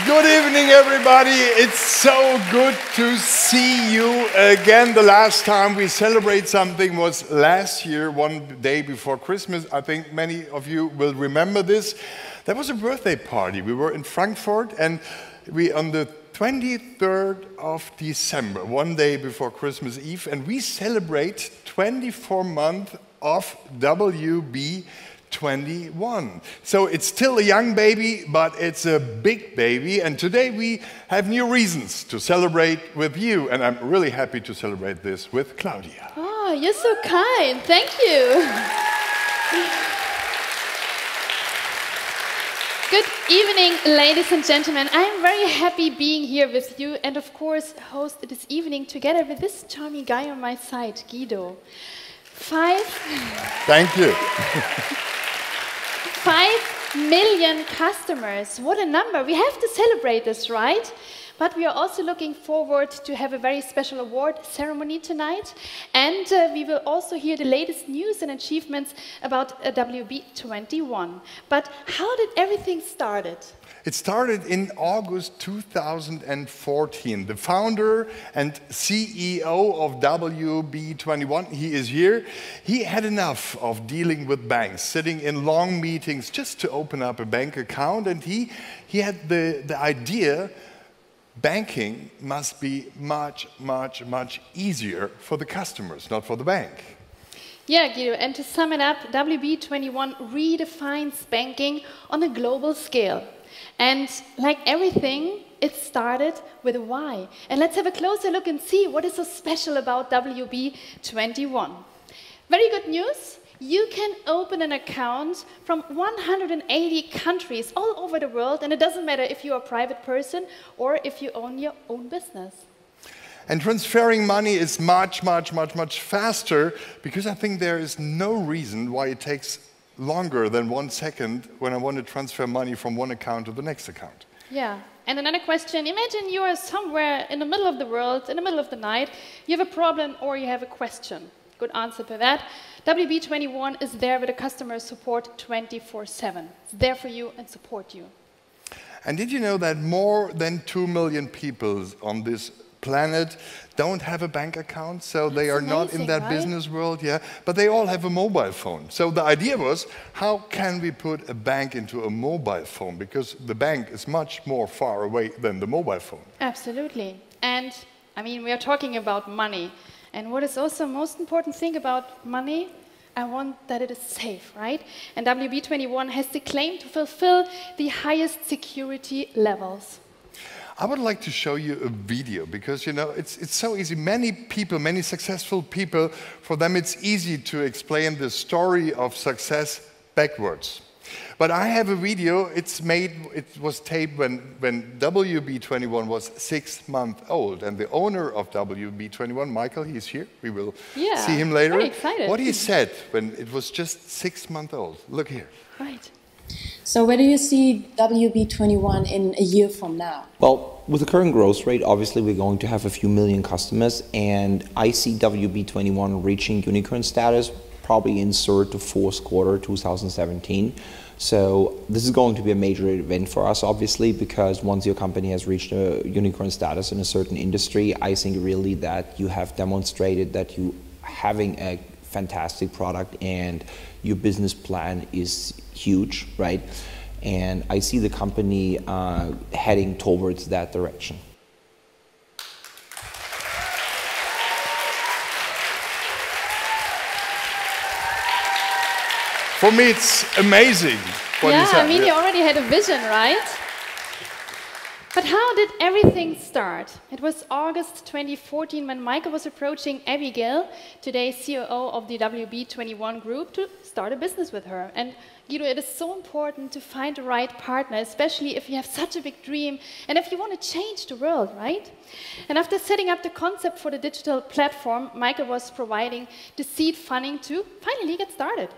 Good evening, everybody. It's so good to see you again. The last time we celebrate something was last year, one day before Christmas. I think many of you will remember this. That was a birthday party. We were in Frankfurt, and on the 23rd of December, one day before Christmas Eve, and we celebrate 24 months of WB21. So it's still a young baby, but it's a big baby. And today we have new reasons to celebrate with you. And I'm really happy to celebrate this with Claudia. Oh, you're so kind. Thank you. Good evening, ladies and gentlemen. I'm very happy being here with you and, of course, host this evening together with this charming guy on my side, Guido. Thank you. 5 million customers. What a number. We have to celebrate this, right? But we are also looking forward to have a very special award ceremony tonight. And we will also hear the latest news and achievements about WB21. But how did everything start? It started in August 2014. The founder and CEO of WB21, he is here. He had enough of dealing with banks, sitting in long meetings just to open up a bank account. And he had the idea banking must be much, much, much easier for the customers, not for the bank. Yeah, Guido, and to sum it up, WB21 redefines banking on a global scale. And like everything, it started with a why. And let's have a closer look and see what is so special about WB21. Very good news. You can open an account from 180 countries all over the world, and it doesn't matter if you're a private person or if you own your own business. And transferring money is much, much, much, much faster, because I think there is no reason why it takes longer than 1 second when I want to transfer money from one account to the next account. Yeah. And another question, imagine you are somewhere in the middle of the world, in the middle of the night, you have a problem or you have a question. Good answer to that. WB21 is there with a customer support 24/7. It's there for you and support you. And did you know that more than 2 million people on this planet don't have a bank account? So they are not in that business world, yeah, but they all have a mobile phone. So the idea was, how can we put a bank into a mobile phone? Because the bank is much more far away than the mobile phone. Absolutely. And I mean, we are talking about money. And what is also the most important thing about money? I want that it is safe, right? And WB21 has the claim to fulfill the highest security levels. I would like to show you a video, because, you know, it's so easy. Many people, many successful people, for them it's easy to explain the story of success backwards. But I have a video, it was taped when WB21 was 6 months old. And the owner of WB21, Michael, he's here. We will see him later. Very excited. What he said when it was just 6 months old. Look here. Right. So where do you see WB21 in a year from now? Well, with the current growth rate, obviously we're going to have a few million customers, and I see WB21 reaching unicorn status probably in third to fourth quarter 2017. So this is going to be a major event for us, obviously, because once your company has reached a unicorn status in a certain industry, I think really that you have demonstrated that you having a fantastic product and your business plan is huge, right? and I see the company heading towards that direction. For me, it's amazing what you said. I mean, you already had a vision, right? But how did everything start? It was August 2014 when Michael was approaching Abigail, today's COO of the WB21 group, to start a business with her. And Guido, it is so important to find the right partner, especially if you have such a big dream and if you want to change the world, right? And after setting up the concept for the digital platform, Michael was providing the seed funding to finally get started.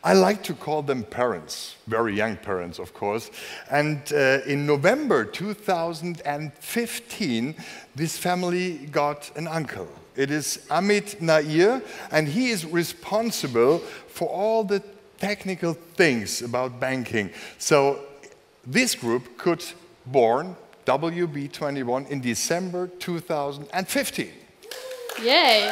I like to call them parents, very young parents, of course. And in November 2015, this family got an uncle. It is Amit Nair, and he is responsible for all the technical things about banking. So this group could born WB21 in December 2015. Yay!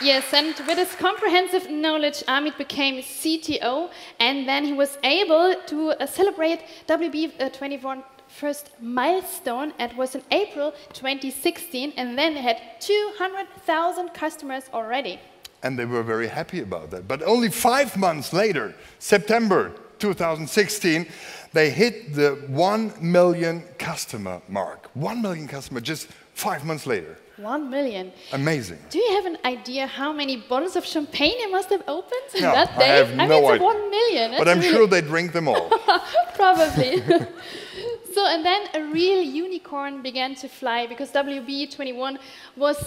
Yes, and with his comprehensive knowledge, Amit became CTO, and then he was able to celebrate WB21 first milestone. It was in April 2016, and then they had 200,000 customers already. And they were very happy about that. But only 5 months later, September 2016, they hit the 1 million customer mark. 1 million customer just 5 months later. 1 million. Amazing. Do you have an idea how many bottles of champagne you must have opened No, that day? I have no it's idea. 1 million. But I'm sure they drink them all. Probably. So, and then a real unicorn began to fly because WB21 was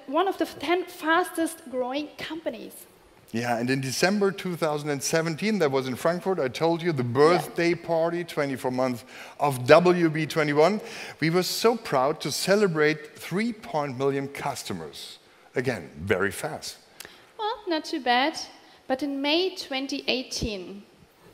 one of the 10 fastest growing companies. Yeah, and in December 2017, that was in Frankfurt, I told you, the birthday party, 24 months of WB21. We were so proud to celebrate 3 million customers. Again, very fast. Well, not too bad. But in May 2018,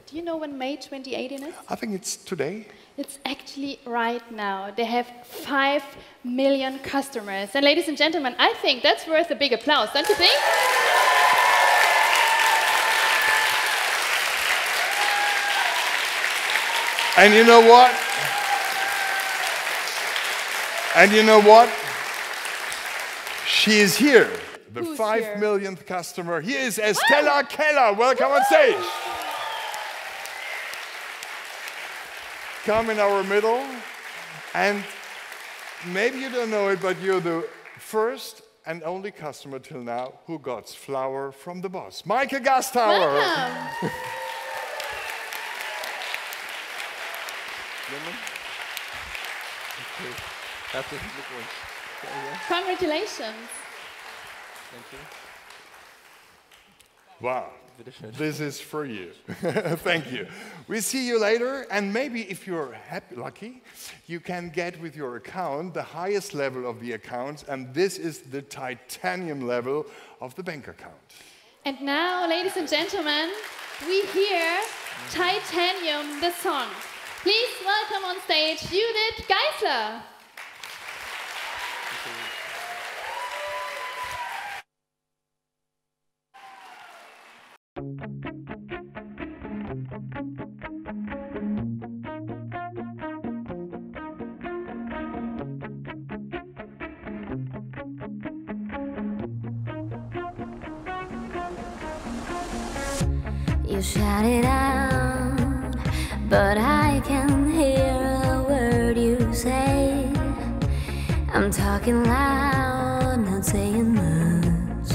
do you know when May 2018 is? I think it's today. It's actually right now. They have 5 million customers. And ladies and gentlemen, I think that's worth a big applause, don't you think? And you know what? And you know what? She is here, the Who's 5 here? millionth customer. Here is Estella Keller. Welcome on stage. Come in our middle. And maybe you don't know it, but you're the first and only customer till now who got flower from the boss. Michael Gastauer. Welcome. Congratulations. Thank you. Wow, this is for you. Thank you. We see you later, and maybe if you're lucky, you can get with your account the highest level of the account, and this is the titanium level of the bank account. And now, ladies and gentlemen, we hear Titanium, the song. Please welcome on stage Judith Geisler. You shout it out, but I can't hear a word you say. I'm talking loud, not saying much.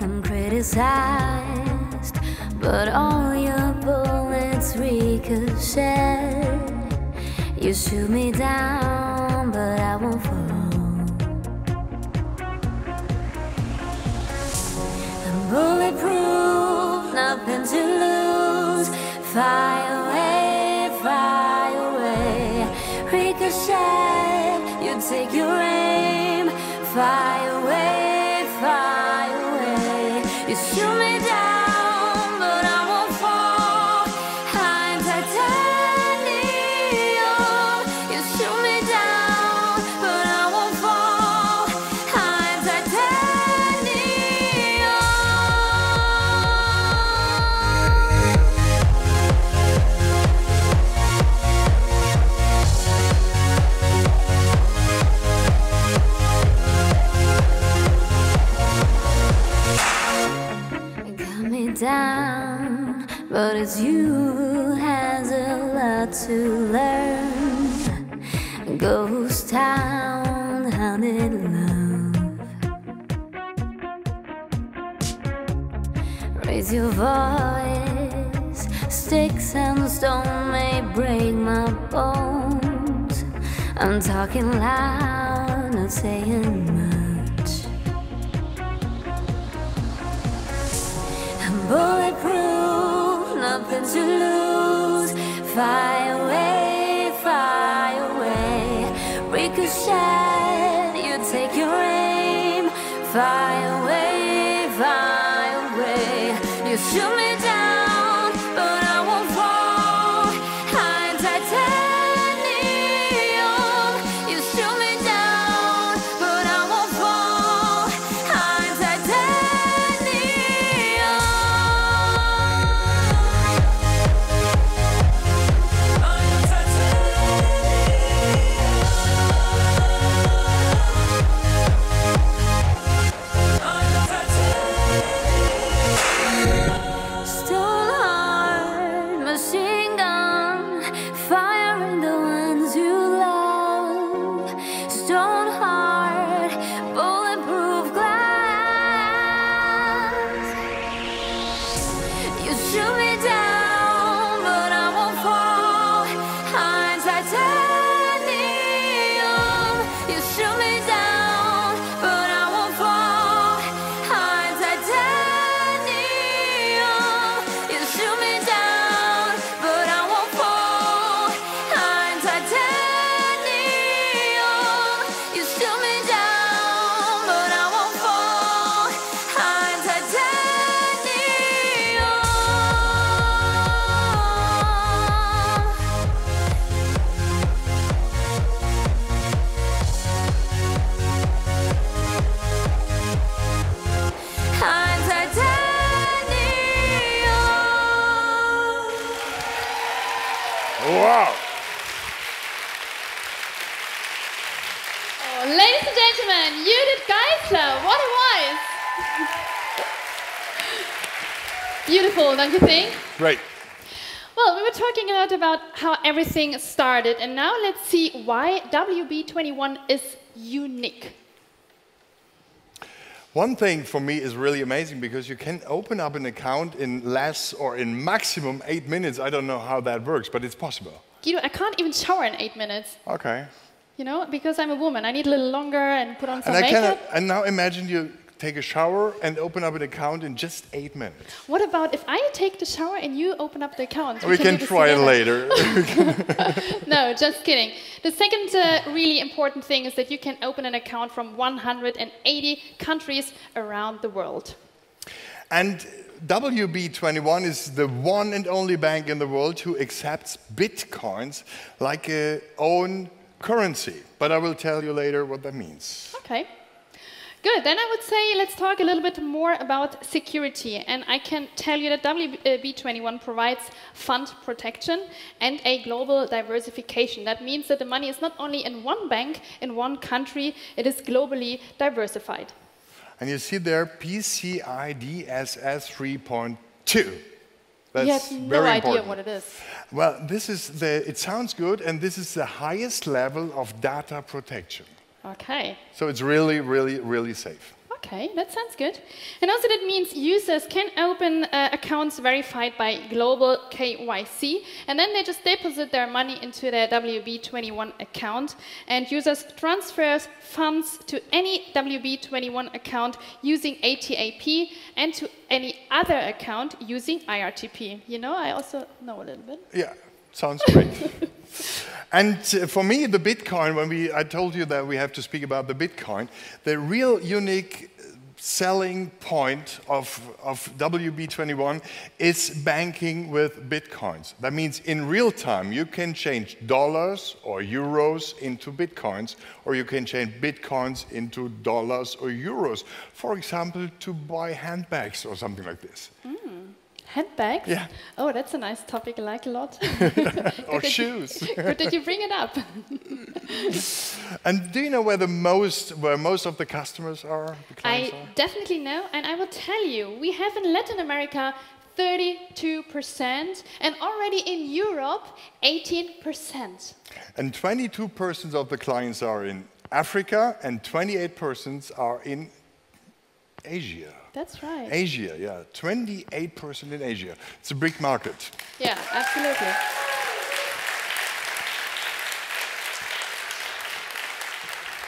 I'm criticized, but all your bullets ricochet. You shoot me down, but I won't fall. Bulletproof, nothing to lose. Fly away, ricochet. You take your aim. Fly away, you shoot me down, but I won't fall. I'm titanium. You shoot me down, but but it's you who has a lot to learn. Ghost town, haunted love. Raise your voice. Sticks and stone may break my bones. I'm talking loud, not saying much. I'm bulletproof, nothing to lose. Fire away, fire away. Ricochet, you take your aim. Fire away, fire away. You shoot me down, but I won't fall. I'm titanium. You shoot me down, but I won't fall. I'm titanium. I'm Stone heart, machine gun, firing the ones you love. Stone heart, bulletproof glass. You shoot me down, but I won't fall. I'm titanium. You shoot me down, but I won't fall. I'm titanium. You shoot me down, but I won't fall. I'm titanium. You shoot me down, but I won't fall. I'm titanium. I'm titanium. Wow. Oh, ladies and gentlemen, Judith Geisler, what a voice! Beautiful, don't you think? Great. Well, we were talking a lot about how everything started, and now let's see why WB21 is unique. One thing for me is really amazing because you can open up an account in less or in maximum 8 minutes. I don't know how that works, but it's possible. Guido, I can't even shower in 8 minutes, Okay. you know, because I'm a woman. I need a little longer and put on some And makeup. and now imagine you take a shower and open up an account in just 8 minutes. What about if I take the shower and you open up the account? We can do this try it together. later. No, just kidding. The second really important thing is that you can open an account from 180 countries around the world. And WB21 is the one and only bank in the world who accepts bitcoins like a own currency. But I will tell you later what that means. Okay. Good. Then I would say let's talk a little bit more about security. And I can tell you that WB21 provides fund protection and a global diversification. That means that the money is not only in one bank, in one country, it is globally diversified. And you see there PCI DSS 3.2. That's You have no very idea important. what it is. Well, it sounds good, and this is the highest level of data protection. Okay. So it's really, really, really safe. Okay, that sounds good. And also that means users can open accounts verified by global KYC, and then they just deposit their money into their WB21 account, and users transfer funds to any WB21 account using ATAP and to any other account using IRTP. You know, I also know a little bit. Yeah, sounds great. And for me, the Bitcoin, I told you that we have to speak about the Bitcoin, the real unique selling point of WB21 is banking with Bitcoins. That means in real time, you can change dollars or euros into Bitcoins, or you can change Bitcoins into dollars or euros. For example, to buy handbags or something like this. Handbags? Yeah. Oh, that's a nice topic I like a lot. Or shoes. Good that you bring it up. And do you know where most of the customers are? The clients I are? definitely know, and I will tell you, we have in Latin America 32%, and already in Europe, 18%. And 22% of the clients are in Africa, and 28% are in Asia. That's right. Asia, yeah, 28% in Asia. It's a big market. Yeah, absolutely.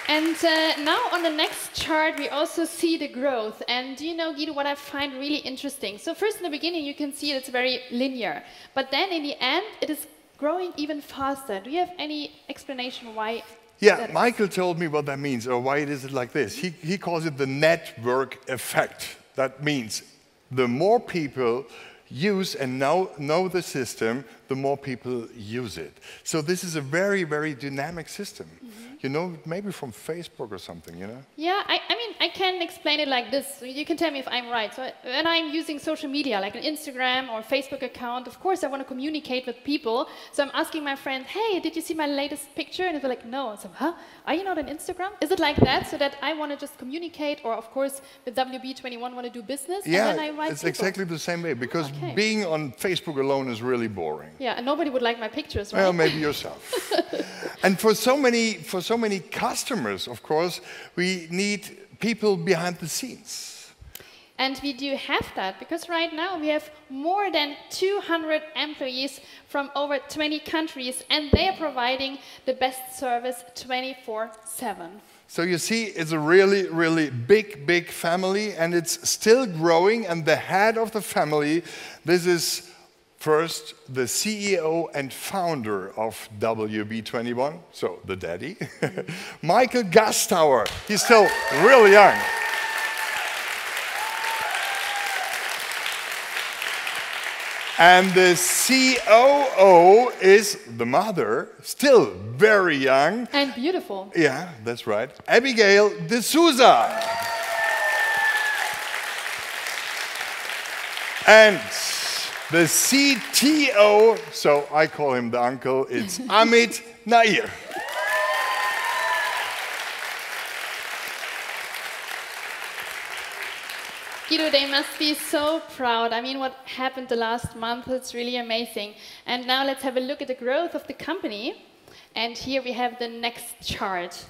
And now on the next chart, we also see the growth. And do you know, Guido, what I find really interesting? So first in the beginning, you can see it's very linear. But then in the end, it is growing even faster. Do you have any explanation why? Yeah, Michael told me what that means, or why it is like this. He calls it the network effect. That means the more people use and know the system, the more people use it. So this is a very, very dynamic system. You know, maybe from Facebook or something, you know? Yeah, I mean, I can explain it like this. You can tell me if I'm right. So when I'm using social media, like an Instagram or Facebook account, of course I want to communicate with people. So I'm asking my friend, hey, did you see my latest picture? And they're like, no. So, huh? Are you not on Instagram? Is it like that? So that I want to just communicate, or of course with WB21 want to do business? Yeah, and then I write it's people. exactly the same way, because being on Facebook alone is really boring. Yeah, and nobody would like my pictures, right? Well, maybe yourself. And for so many customers, of course, we need people behind the scenes. And we do have that, because right now we have more than 200 employees from over 20 countries, and they are providing the best service 24/7. So you see, it's a really, really big family, and it's still growing. And the head of the family, this is first the CEO and founder of WB21, so the daddy, Michael Gastauer. He's still really young. And the COO is the mother, still very young. And beautiful. Yeah, that's right. Abigail D'Souza. And the CTO, so I call him the uncle, it's Amit Nair. Guido, they must be so proud. I mean, what happened the last month, it's really amazing. And now let's have a look at the growth of the company. And here we have the next chart.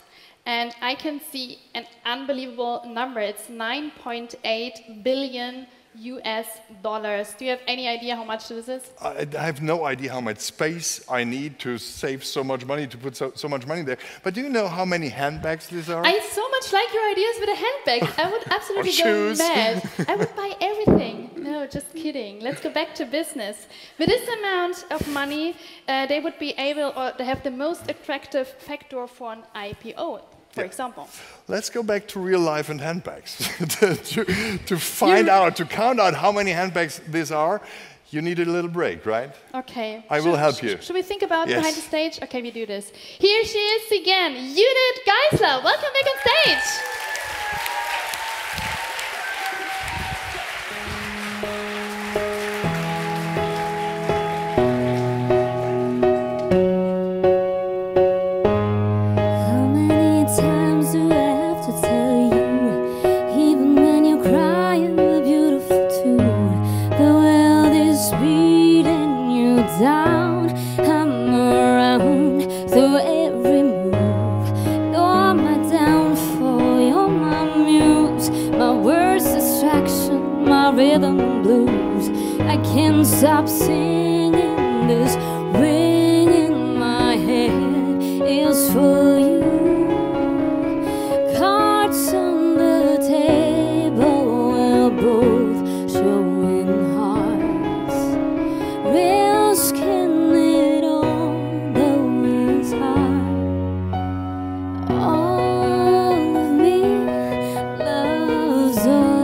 And I can see an unbelievable number. It's 9.8 billion US dollars. Do you have any idea how much this is? I have no idea how much space I need to save so much money, to put so much money there. But do you know how many handbags these are? I so much like your ideas with a handbag. I would absolutely go shoes. mad. I would buy everything. No, just kidding. Let's go back to business. With this amount of money, they would be able, or they have the most attractive factor for an IPO. For example. Let's go back to real life and handbags. to find out, to count out how many handbags these are, you need a little break, right? Okay. I will help you. Should we think about Yes. behind the stage? Okay, we do this. Here she is again, Judith Geisler. Welcome back on stage. Rhythm and blues, I can't stop singing. This ring in my head is for you. Cards on the table, we're both showing hearts, risking it all, though it's hard. All of me loves all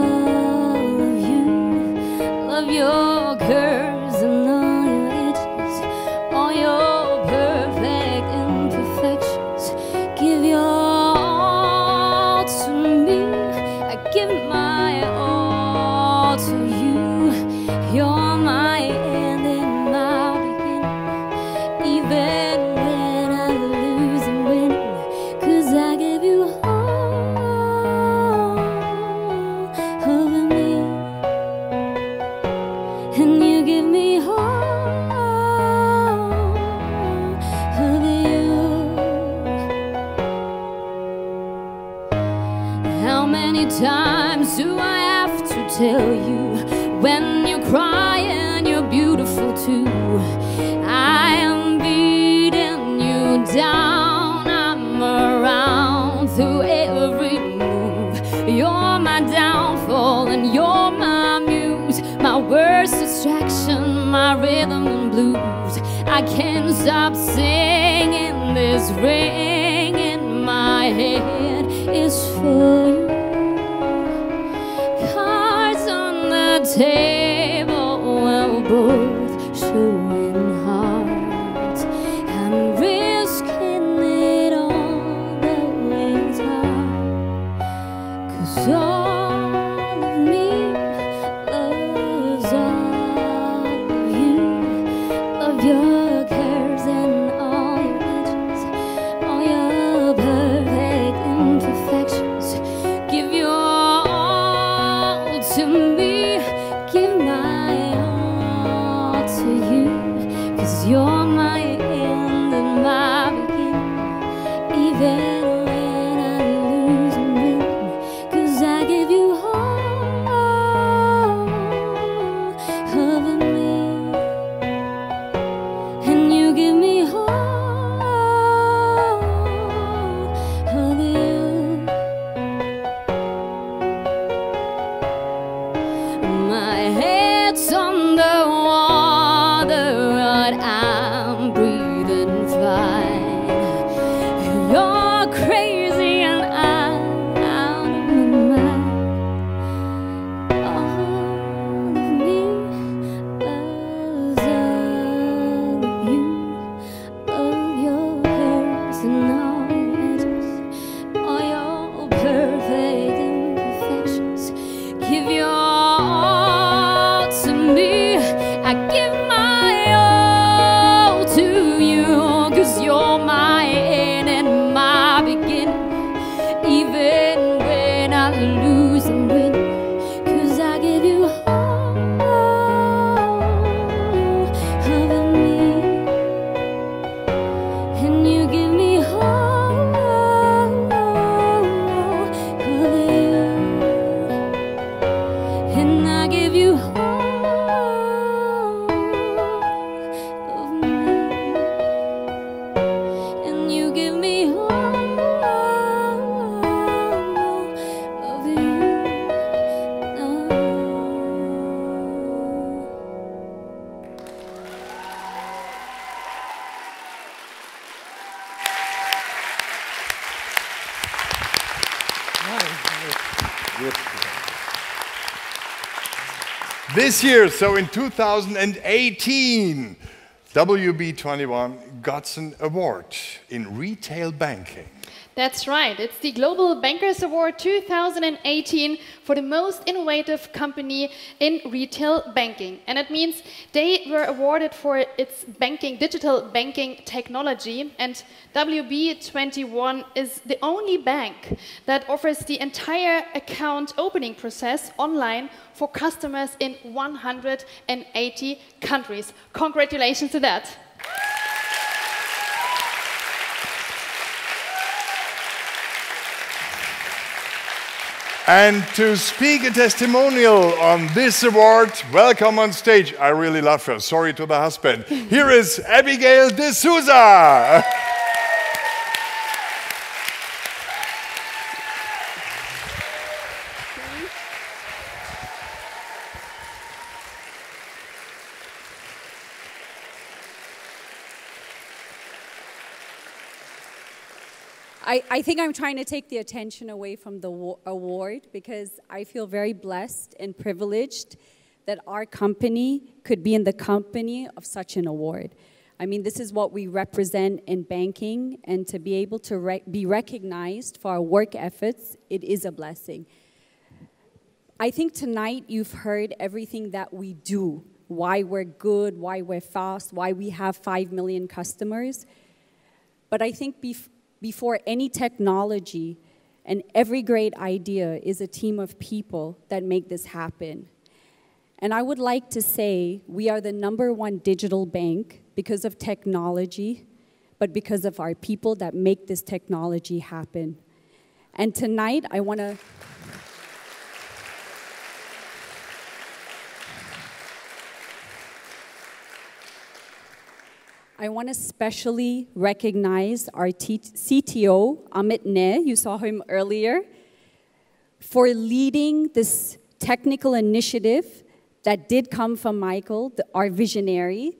of your curves and all your edges. many times do I have to tell you, when you're crying, you're beautiful too. I am beating you down, I'm around through every move. You're my downfall and you're my muse, my worst distraction, my rhythm and blues. I can't stop singing, this ring in my head is for you. Cards on the table, we're both showing hearts. I'm risking it all, though it's hard. 'Cause all of me loves all of you, of your cares and all your edges, all your perfect imperfections. Give your all to me, give my all to you. 'Cause you're my end and my beginning, even when I lose and win. 'Cause I give you all of me, and you give me all of you. My head's on the water, but I'm breathing fine. You're crazy and I'm out of my mind. All of me loves all of you, of your curves and all your edges, all your perfect imperfections. Give your all to me, I give my all to you. 'Cause you're my end and my beginning, even when I lose and win. 'Cause I give you all of me, and you give me all of you, and I give you all of me, and you give me all of you. This year, so in 2018, WB21 got an award in retail banking. That's right. It's the Global Bankers Award 2018 for the most innovative company in retail banking. And it means they were awarded for its digital banking technology. And WB21 is the only bank that offers the entire account opening process online for customers in 180 countries. Congratulations to that. And to speak a testimonial on this award, welcome on stage. I really love her. Sorry to the husband. Here is Abigail de Souza. I think I'm trying to take the attention away from the award because I feel very blessed and privileged that our company could be in the company of such an award. I mean, this is what we represent in banking, and to be able to be recognized for our work efforts, it is a blessing. I think tonight you've heard everything that we do, why we're good, why we're fast, why we have 5 million customers. But I think before any technology and every great idea is a team of people that make this happen. And I would like to say we are the #1 digital bank because of technology, but because of our people that make this technology happen. And tonight I want to I want to specially recognize our CTO, Amit Ne, you saw him earlier, for leading this technical initiative that did come from Michael, our visionary,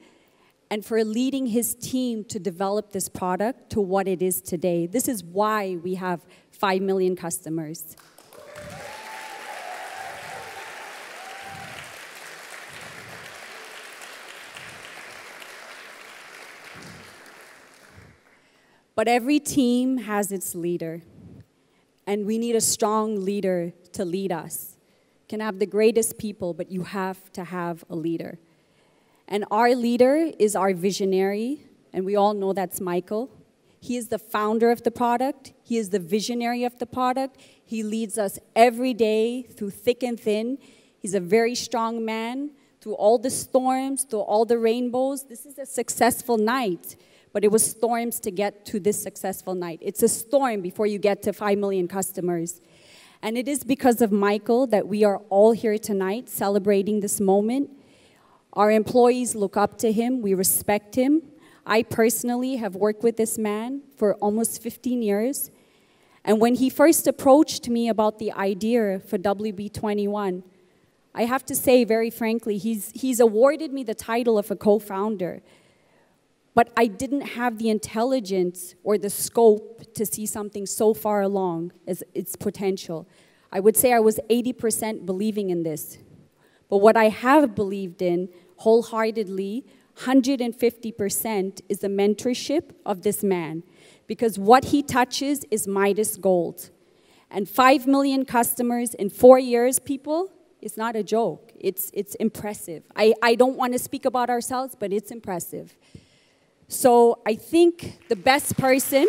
and for leading his team to develop this product to what it is today. This is why we have 5 million customers. But every team has its leader, and we need a strong leader to lead us. You can have the greatest people, but you have to have a leader. And our leader is our visionary, and we all know that's Michael. He is the founder of the product. He is the visionary of the product. He leads us every day through thick and thin. He's a very strong man through all the storms, through all the rainbows. This is a successful night. But it was storms to get to this successful night. It's a storm before you get to 5 million customers. And it is because of Michael that we are all here tonight celebrating this moment. Our employees look up to him. We respect him. I personally have worked with this man for almost 15 years. And when he first approached me about the idea for WB21, I have to say very frankly, he's awarded me the title of a co-founder. But I didn't have the intelligence or the scope to see something so far along as its potential. I would say I was 80% believing in this. But what I have believed in wholeheartedly, 150%, is the mentorship of this man. Because what he touches is Midas gold. And 5 million customers in 4 years, people, it's not a joke. It's impressive. I don't want to speak about ourselves, but it's impressive. So I think the best person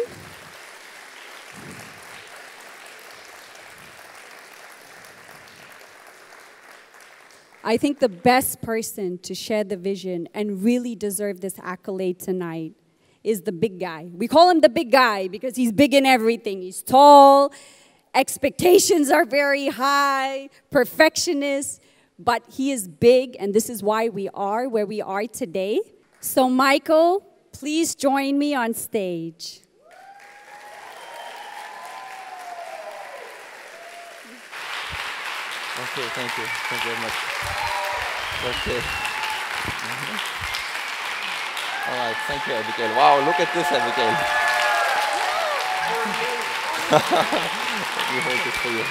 to share the vision and really deserve this accolade tonight is the big guy. We call him the big guy because he's big in everything. He's tall, expectations are very high, perfectionist, but he is big, and this is why we are where we are today. So Michael, please join me on stage. Okay, thank you very much. Okay. All right, thank you, Abigail. Wow, look at this, Abigail. Let me hold this for you.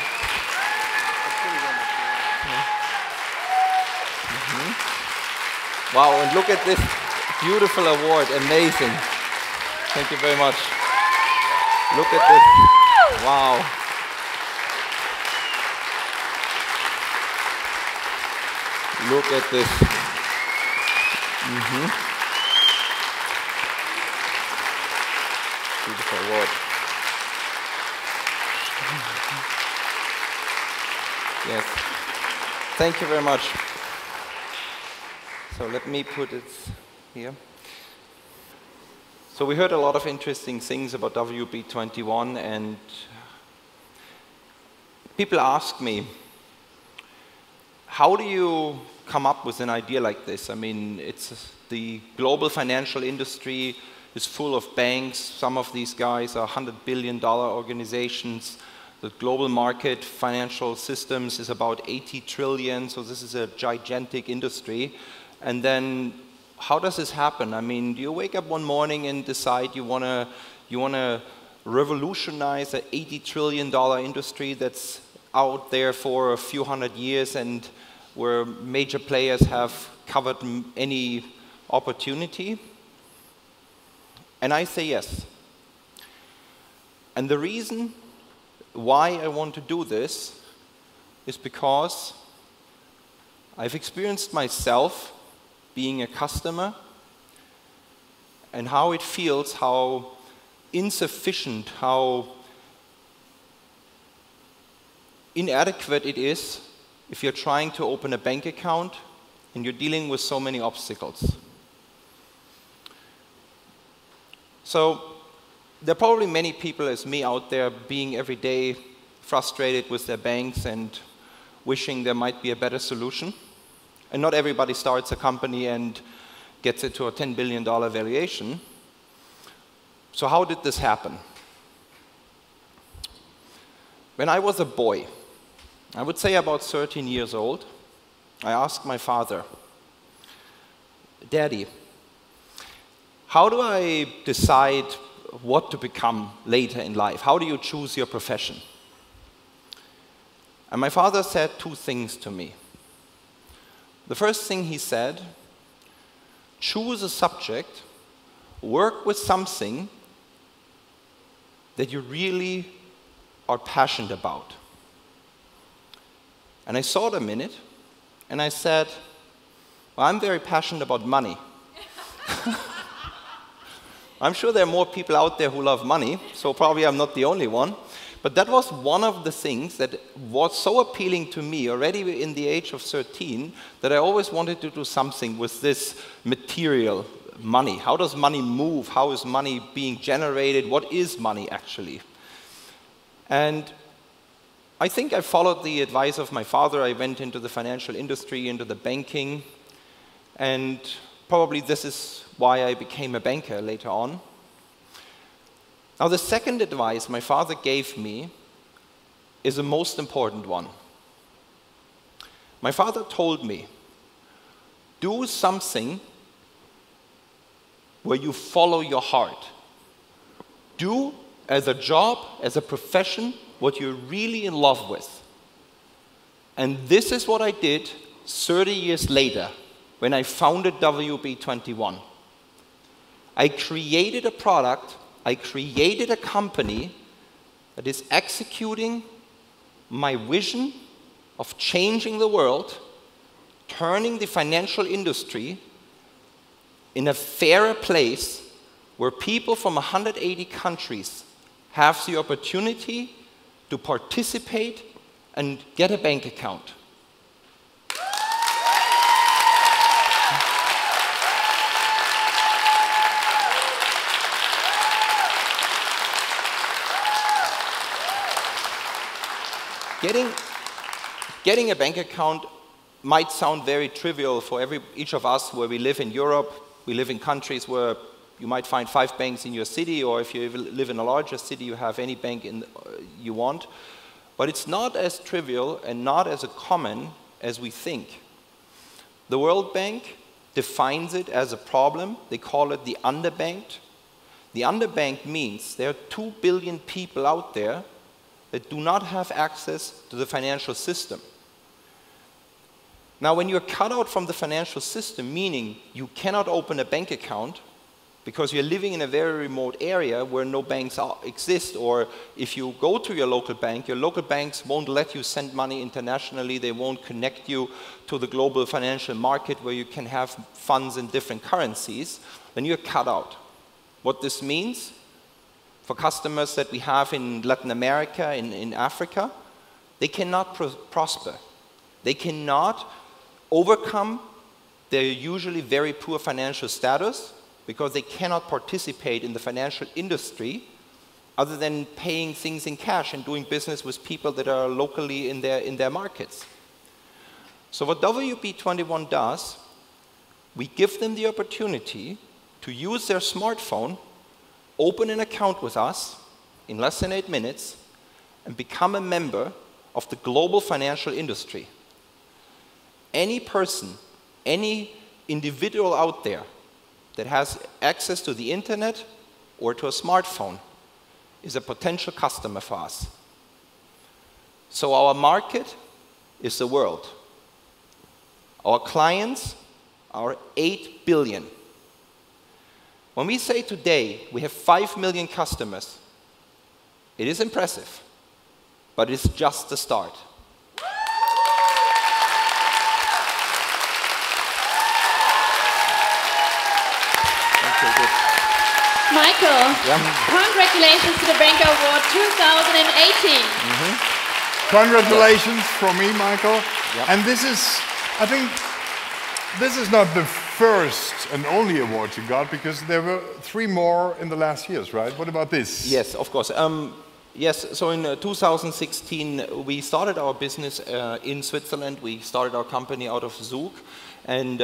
Wow, and look at this beautiful award, amazing. Thank you very much. Look at this. Wow. Look at this. Beautiful award. Yes. Thank you very much. So let me put it here. So we heard a lot of interesting things about WB21, and people ask me, how do you come up with an idea like this? I mean, it's the global financial industry is full of banks. Some of these guys are $100 billion organizations. The global market financial systems is about 80 trillion, so this is a gigantic industry. And then how does this happen? I mean, do you wake up one morning and decide you want to revolutionize an $80 trillion industry that's out there for a few hundred years and where major players have covered any opportunity? And I say yes. And the reason why I want to do this is because I've experienced myself being a customer and how it feels, how insufficient, how inadequate it is if you're trying to open a bank account and you're dealing with so many obstacles. So there are probably many people as me out there being every day frustrated with their banks and wishing there might be a better solution. And not everybody starts a company and gets it to a $10 billion valuation. So how did this happen? When I was a boy, I would say about 13 years old, I asked my father, Daddy, how do I decide what to become later in life? How do you choose your profession? And my father said two things to me. The first thing he said, choose a subject, work with something that you really are passionate about. And I thought a minute, and I said, well, I'm very passionate about money. I'm sure there are more people out there who love money, so probably I'm not the only one. But that was one of the things that was so appealing to me already in the age of 13 that I always wanted to do something with this material money. How does money move? How is money being generated? What is money actually? And I think I followed the advice of my father. I went into the financial industry, into the banking, and probably this is why I became a banker later on. Now, the second advice my father gave me is the most important one. My father told me, do something where you follow your heart. Do as a job, as a profession, what you're really in love with. And this is what I did 30 years later when I founded WB21. I created a product, I created a company that is executing my vision of changing the world, turning the financial industry in a fairer place where people from 180 countries have the opportunity to participate and get a bank account. Getting a bank account might sound very trivial for each of us where we live in Europe. We live in countries where you might find 5 banks in your city, or if you live in a larger city, you have any bank you want. But it's not as trivial and not as common as we think. The World Bank defines it as a problem. They call it the underbanked. The underbanked means there are 2 billion people out there that do not have access to the financial system. Now, when you're cut out from the financial system, meaning you cannot open a bank account because you're living in a very remote area where no banks exist, or if you go to your local banks won't let you send money internationally, they won't connect you to the global financial market where you can have funds in different currencies, then you're cut out. What this means for customers that we have in Latin America, in Africa, they cannot prosper. They cannot overcome their usually very poor financial status because they cannot participate in the financial industry other than paying things in cash and doing business with people that are locally in their markets. So what WB21 does, we give them the opportunity to use their smartphone, open an account with us in less than 8 minutes, and become a member of the global financial industry. Any person, any individual out there that has access to the internet or to a smartphone is a potential customer for us. So our market is the world. Our clients are 8 billion. When we say today we have 5 million customers, it is impressive, but it's just the start. Michael, congratulations to the Banker Award 2018. Congratulations from me, Michael. And this is, I think, this is not the first and only award you got, because there were 3 more in the last years, right? What about this? Yes, of course. Yes, so in 2016, we started our business in Switzerland. We started our company out of Zug. And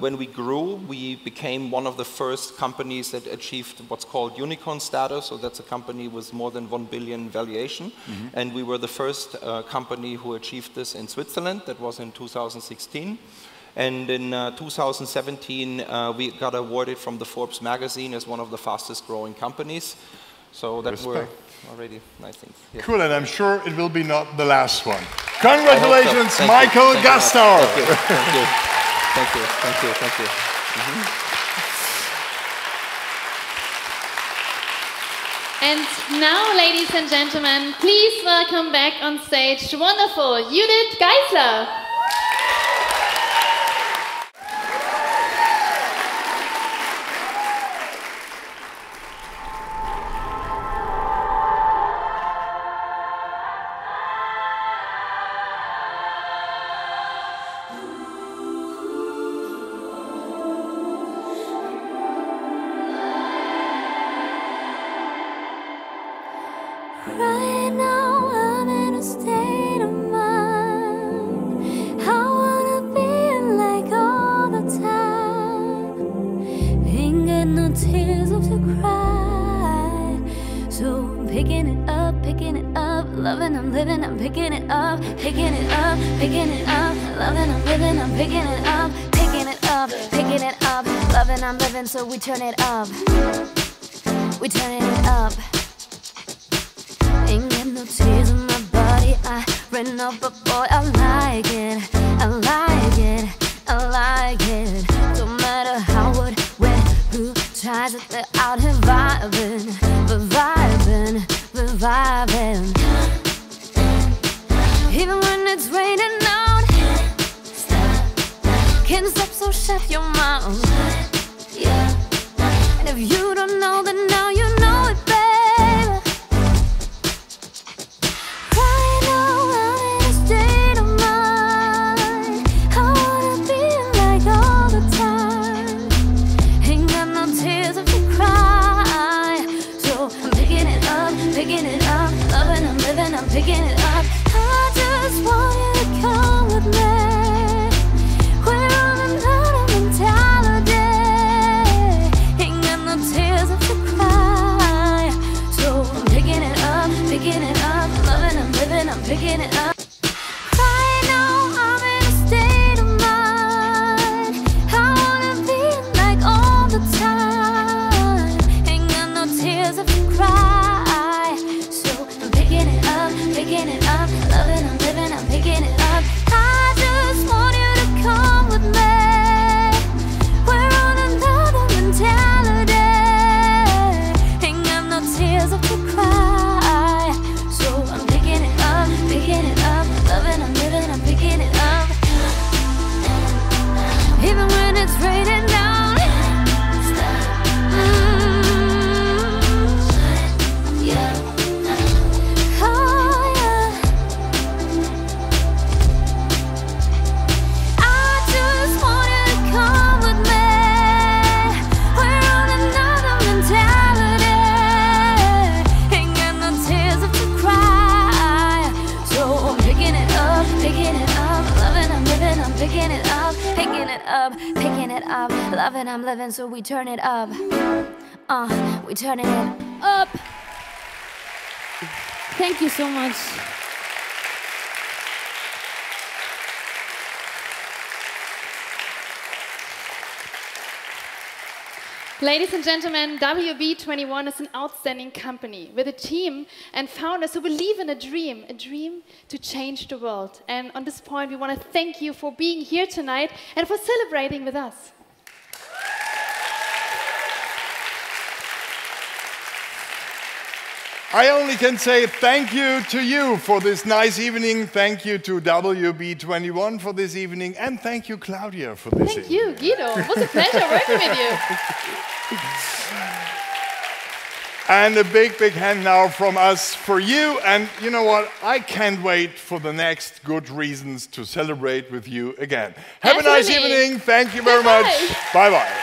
when we grew, we became one of the first companies that achieved what's called unicorn status. So that's a company with more than 1 billion valuation. And we were the first company who achieved this in Switzerland. That was in 2016. And in 2017, we got awarded from the Forbes magazine as one of the fastest growing companies. So that were already nice things. Yeah. Cool, and I'm sure it will be not the last one. Congratulations, Michael Gastauer. Thank you, thank you. Thank you, thank you, thank you. And now, ladies and gentlemen, please welcome back on stage the wonderful Judith Geisler. Right now I'm in a state of mind. I wanna be like all the time. Ain't got no tears left to cry. So I'm picking it up, loving, I'm living, I'm picking it up, picking it up, picking it up, loving, I'm living, I'm picking it up, picking it up, picking it up, loving, I'm living, so we turn it up, we turn it up. Ain't got no tears in my body, I ran up, but boy, I like it, I like it, I like it. Don't matter how, what, when, who tries it, they're out here vibing, we're vibing, we're vibing. Even when it's raining out, can't stop, so shut your mouth. And if you don't know, then now you know it, baby. Picking it up, loving, I'm living, I'm picking it up. I just want you to come with me. We're on another mentality. Ain't got no tears left to cry. So I'm picking it up, loving, I'm living, I'm picking it up. Right now I'm in a state of mind. I wanna be like all the time. Ain't got no tears left to cry. Picking it up, loving, I'm living, I'm picking it up. I just want you to come with me. We're on another mentality. Ain't got no tears left to cry. So I'm picking it up, loving, I'm living, I'm picking it up. Even when it's raining down. Picking it up, loving, I'm living, so we turn it up. We turning it up. Thank you so much. Ladies and gentlemen, WB21 is an outstanding company with a team and founders who believe in a dream to change the world. And on this point, we want to thank you for being here tonight and for celebrating with us. I only can say thank you to you for this nice evening. Thank you to WB21 for this evening. And thank you, Claudia, for this evening. Thank you, Guido. It was a pleasure working with you. And a big, big hand now from us for you. And you know what? I can't wait for the next good reasons to celebrate with you again. Have a nice evening. Thank you very much. Bye-bye.